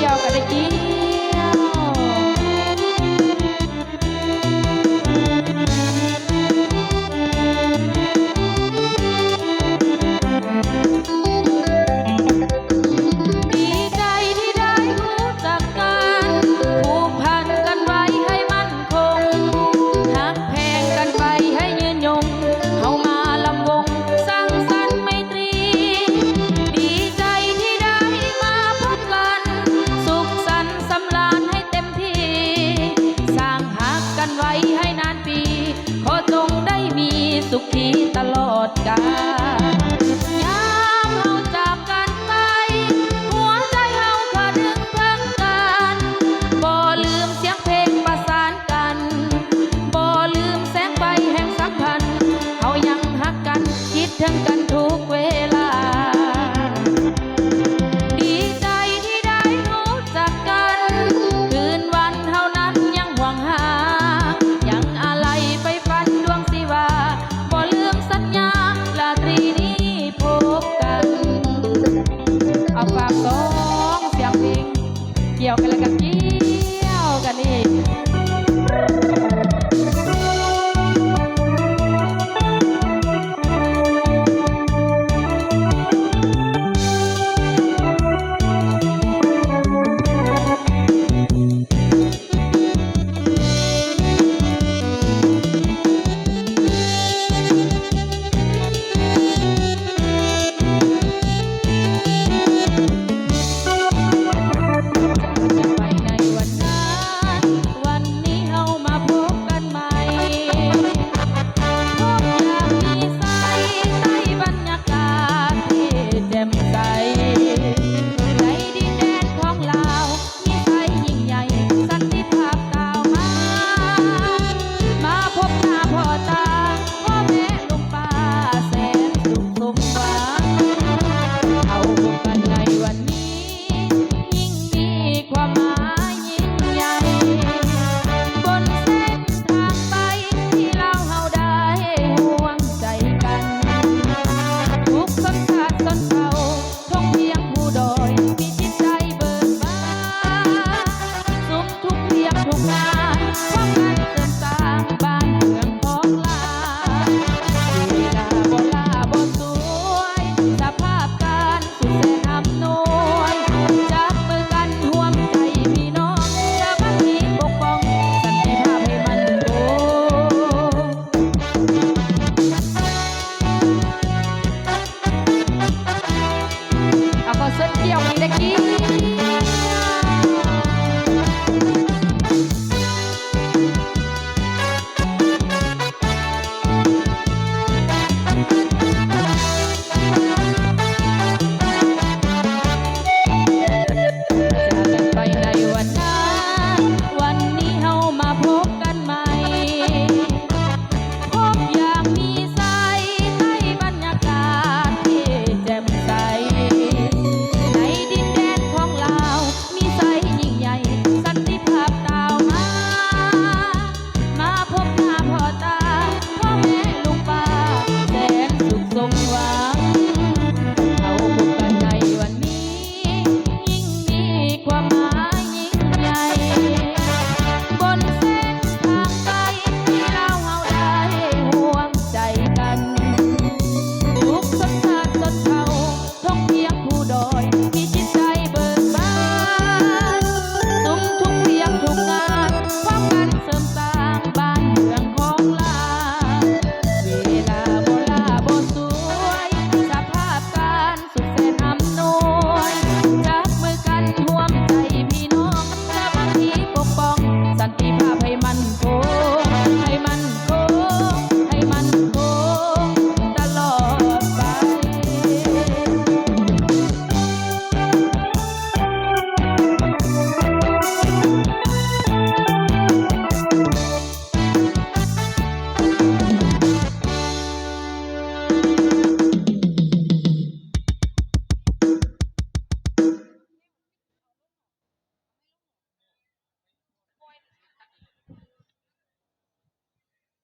ยวกันได้เกี่ยวดีใจที่ได้รู้จักกันผูกพันกันไว้ให้มั่นคงหักแพงกันไปให้ยืนยงเข้ามาลำวงสร้างสรรค์ไมตรีดีใจที่ได้มาพบกันสุขสันต์สำราญให้เต็มที่สร้างหักกันไว้ให้นานปีขอจงได้มีสุขที่ตลอดกาลยามเฮาจากกันไปหัวใจเฮาขาดรึงเพิ่งกันบ่ลืมเสียงเพลงประสานกันบ่ลืมแสงไฟแห่งสัมพันธ์เฮายังหักกันคิดถึงกันทุกเวลาดีใจที่ได้รู้จักกันคืนวันเฮานั้นยังห่วงหายังอะไรไปฝันดวงสิว่าบ่ลืมสัญญาราตรีนี้พบกันเอาฝากสองเสียงเพลงเกี่ยวกันแล้วกัน